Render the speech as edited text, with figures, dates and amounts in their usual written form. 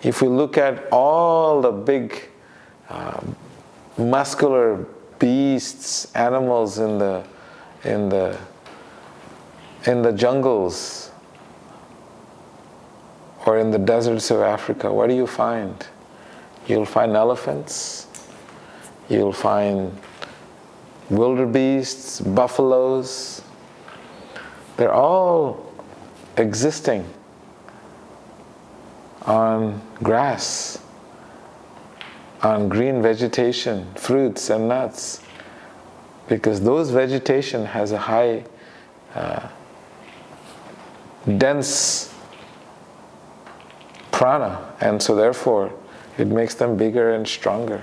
If we look at all the big muscular beasts, animals in the jungles or in the deserts of Africa, what do you find? You'll find elephants, you'll find wildebeests, buffaloes. They're all existing on grass, on green vegetation, fruits and nuts, because those vegetation has a high, dense prana, and so therefore it makes them bigger and stronger.